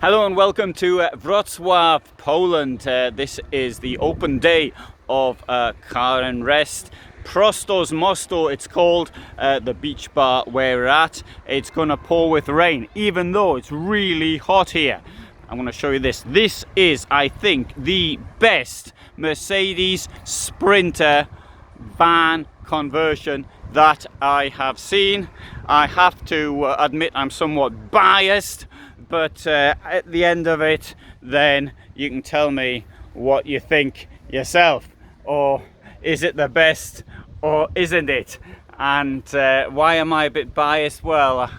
Hello and welcome to Wrocław, Poland. This is the open day of Car and Rest. Prosto's Mosto, it's called, the beach bar where we're at. It's gonna pour with rain, even though it's really hot here. I'm gonna show you this. This is, I think, the best Mercedes Sprinter van conversion that I have seen. I have to admit I'm somewhat biased, but at the end of it, then you can tell me what you think yourself. Or is it the best or isn't it? And why am I a bit biased? Well,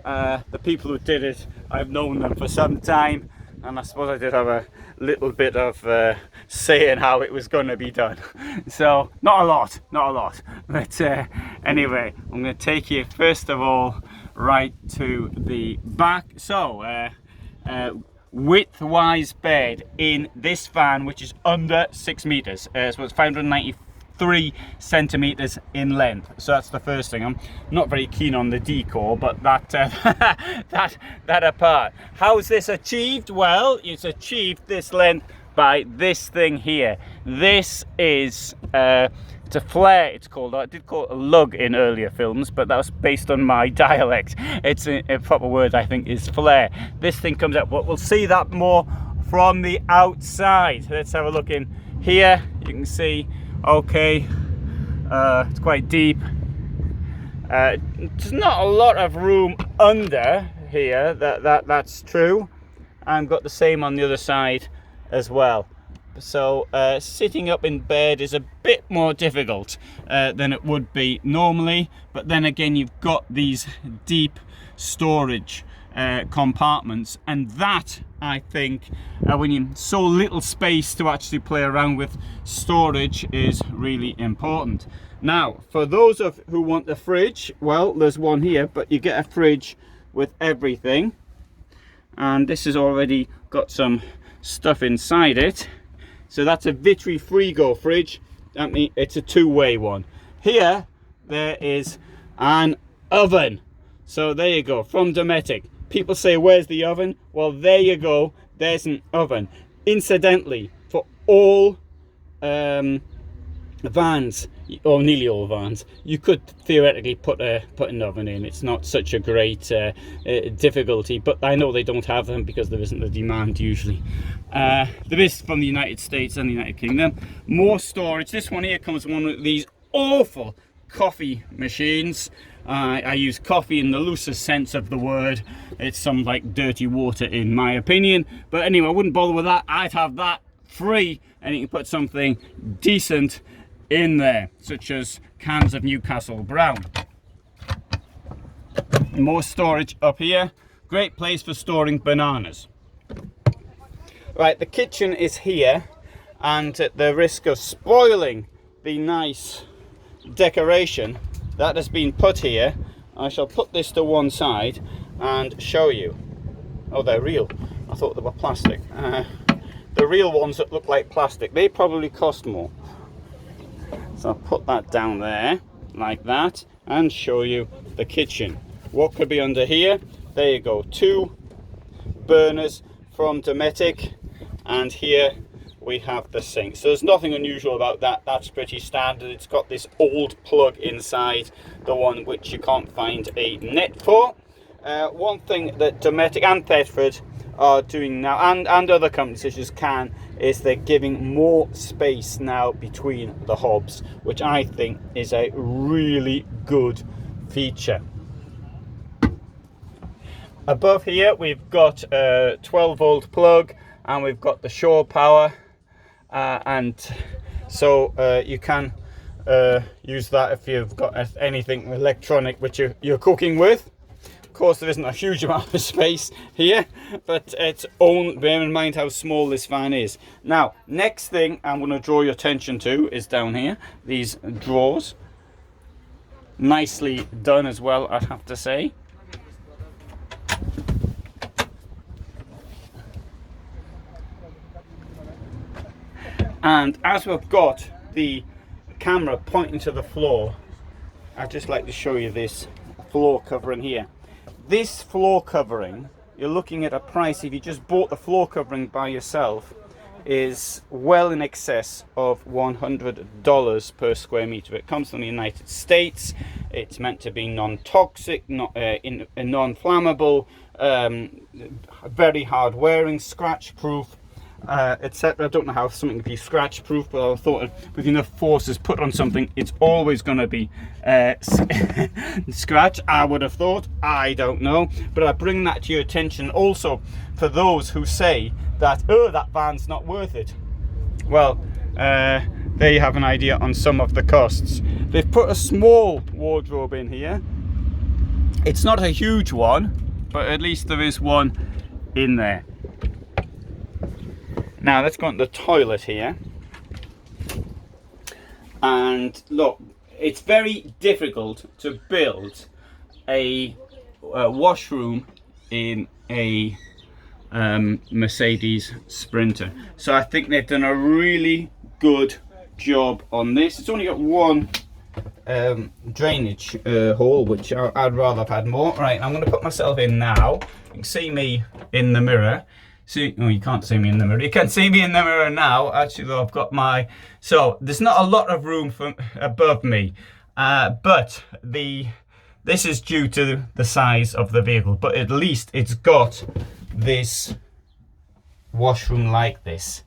the people who did it, I've known them for some time, and I suppose I did have a little bit of say in how it was going to be done. So not a lot, but anyway, I'm going to take you first of all right to the back. So width-wise bed in this van, which is under 6 meters, so it's 593 centimeters in length. So that's the first thing. I'm not very keen on the decor, but that that apart. How's this achieved? Well, it's achieved this length by this thing here. This is it's a flare, it's called. I did call it a lug in earlier films, but that was based on my dialect. It's a proper word, I think, is flare. This thing comes out, but we'll see that more from the outside. Let's have a look in here. You can see, okay, it's quite deep. There's not a lot of room under here, that's true. I've got the same on the other side as well. So sitting up in bed is a bit more difficult than it would be normally, but then again you've got these deep storage compartments, and that, I think, when you have so little space to actually play around with, storage is really important. Now, for those of who want the fridge, well, there's one here, but you get a fridge with everything, and this has already got some stuff inside it. So that's a Vitrifrigo fridge. I mean, it's a two-way one. Here there is an oven. So there you go, from Dometic. People say, where's the oven? Well, there you go, there's an oven. Incidentally, for all vans, or nearly all vans, you could theoretically put an oven in. It's not such a great difficulty, but I know they don't have them because there isn't the demand usually. There is from the United States and the United Kingdom. More storage. This one here comes with one of these awful coffee machines. I use coffee in the loosest sense of the word. It's some like dirty water in my opinion, but anyway, I wouldn't bother with that. I'd have that free, and you can put something decent in there, such as cans of Newcastle Brown. More storage up here. Great place for storing bananas. Right, the kitchen is here, and at the risk of spoiling the nice decoration that has been put here, I shall put this to one side and show you. Oh, they're real. I thought they were plastic. The real ones that look like plastic, they probably cost more. So I'll put that down there like that and show you the kitchen. What could be under here? There you go, 2 burners from Dometic, and here we have the sink. So there's nothing unusual about that. That's pretty standard. It's got this old plug inside, the one which you can't find a net for. One thing that Dometic and Thetford are doing now, and other companies such as Can, is they're giving more space now between the hobs, which I think is a really good feature. Above here we've got a 12-volt plug, and we've got the shore power, and so you can use that if you've got anything electronic which you're cooking with. Of course, there isn't a huge amount of space here, but it's own. Bear in mind how small this van is. Now, next thing I'm going to draw your attention to is down here, these drawers. Nicely done as well, I'd have to say. And as we've got the camera pointing to the floor, I'd just like to show you this floor covering here. This floor covering you're looking at a price, if you just bought the floor covering by yourself, is well in excess of $100 per square meter. It comes from the United States. It's meant to be non-toxic, non-flammable, very hard wearing, scratch proof, etc. I don't know how something can be scratch proof, but I thought with enough forces put on something, it's always going to be scratch, I would have thought. I don't know, but I bring that to your attention also for those who say that, oh, that van's not worth it. Well, there you have an idea on some of the costs. They've put a small wardrobe in here. It's not a huge one, but at least there is one in there. Now let's go into the toilet here. And look, it's very difficult to build a washroom in a Mercedes Sprinter. So I think they've done a really good job on this. It's only got one drainage hole, which I'd rather have had more. Right, I'm going to put myself in now. You can see me in the mirror. See, oh, you can't see me in the mirror. You can see me in the mirror now. Actually, though, I've got my... So there's not a lot of room for above me, but this is due to the size of the vehicle. But at least it's got this washroom like this.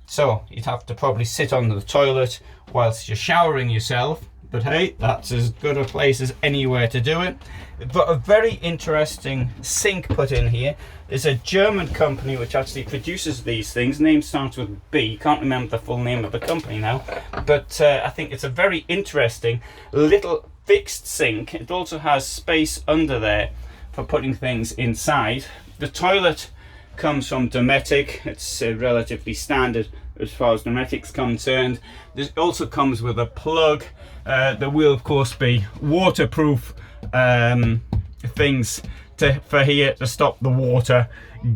So you'd have to probably sit on the toilet whilst you're showering yourself. But hey, that's as good a place as anywhere to do it. We've got a very interesting sink put in here. There's a German company which actually produces these things. Name starts with B. Can't remember the full name of the company now. But I think it's a very interesting little fixed sink. It also has space under there for putting things inside. The toilet comes from Dometic. It's relatively standard as far as Dometic's concerned. This also comes with a plug. There will of course be waterproof things for here to stop the water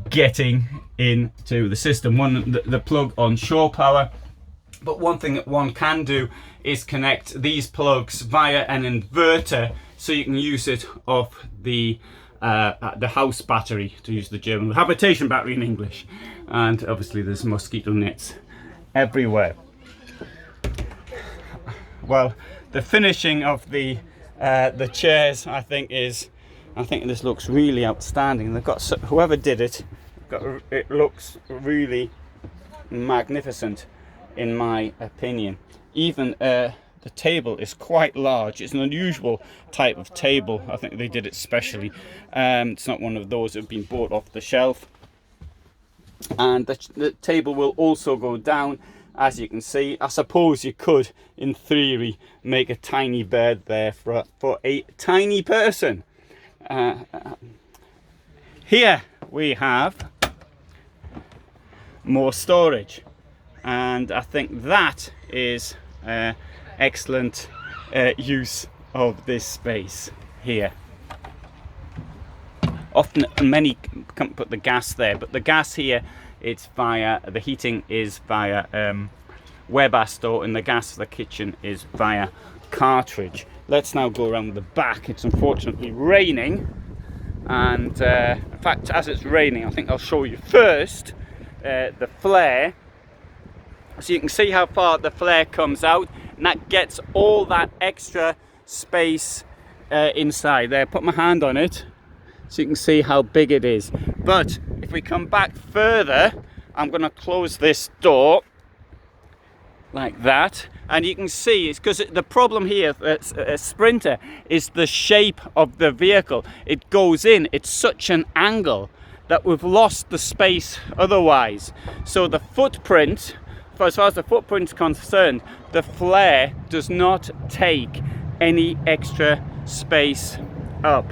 getting into the system. The plug on shore power. But one thing that one can do is connect these plugs via an inverter, so you can use it off the house battery, to use the German, the habitation battery in English. And obviously there's mosquito nets everywhere. Well, the finishing of the chairs, I think this looks really outstanding. They've got, whoever did it, it looks really magnificent in my opinion. Even the table is quite large. It's an unusual type of table. I think they did it specially. It's not one of those that have been bought off the shelf. And the table will also go down, as you can see. I suppose you could, in theory, make a tiny bed there for a tiny person. Here we have more storage, and I think that is excellent use of this space here. Often many can't put the gas there, but the gas here, it's via, the heating is via Webasto, and the gas for the kitchen is via cartridge. Let's now go around the back. It's unfortunately raining, and in fact, as it's raining, I think I'll show you first the flare. So you can see how far the flare comes out, and that gets all that extra space inside there. Put my hand on it so you can see how big it is. But if we come back further, I'm going to close this door like that, and you can see it's because the problem here a Sprinter is the shape of the vehicle. It goes in, it's such an angle that we've lost the space otherwise. So the footprint, as far as the footprint is concerned, the flare does not take any extra space up.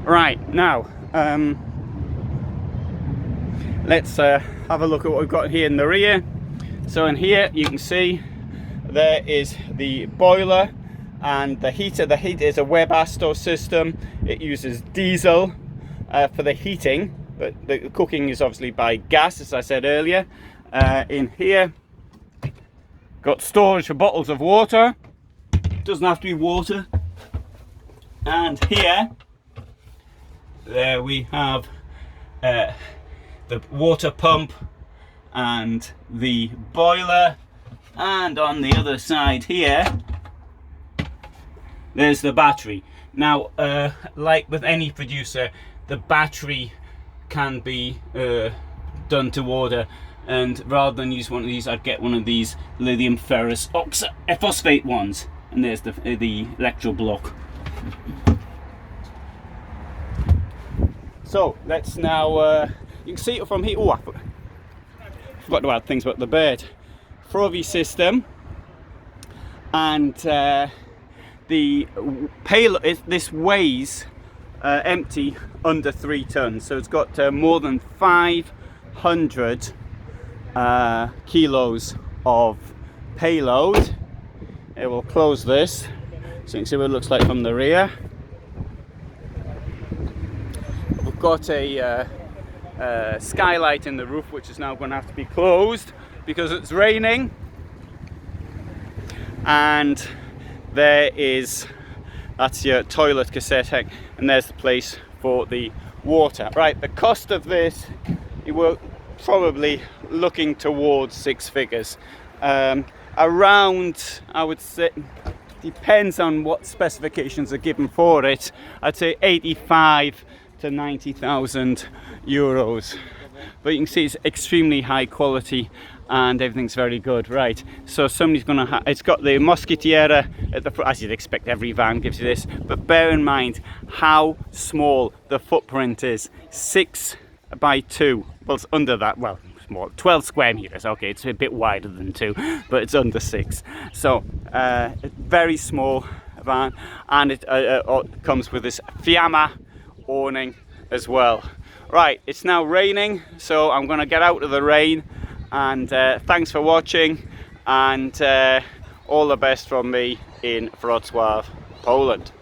Right, now let's have a look at what we've got here in the rear. So in here you can see there is the boiler and the heater. The heater is a Webasto system. It uses diesel for the heating, but the cooking is obviously by gas, as I said earlier. In here, got storage for bottles of water. Doesn't have to be water. And here, there we have the water pump and the boiler, and on the other side here there's the battery. Now like with any producer, the battery can be done to order, and rather than use one of these, I'd get one of these lithium ferrous phosphate ones. And there's the electro block. So let's now you can see it from here. Oh, I forgot to add things about the bed. Frovey system, and the payload, this weighs empty under 3 tons, so it's got more than 500 kilos of payload. It will close this so you can see what it looks like from the rear. We've got a skylight in the roof, which is now going to have to be closed because it's raining. And that's your toilet cassette, and there's the place for the water. Right, the cost of this, you were probably looking towards 6 figures. Around, I would say, depends on what specifications are given for it, I'd say 85 to 90,000 euros. But you can see it's extremely high quality and everything's very good. Right, so somebody's gonna it's got the Mosquitiera at the front, as you'd expect, every van gives you this, but bear in mind how small the footprint is. 6 by 2, well, it's under that, well, small, 12 square meters. Okay, it's a bit wider than 2, but it's under 6. So very small van, and it comes with this Fiamma awning as well. Right, it's now raining, so I'm going to get out of the rain, and thanks for watching, and all the best from me in Wrocław, Poland.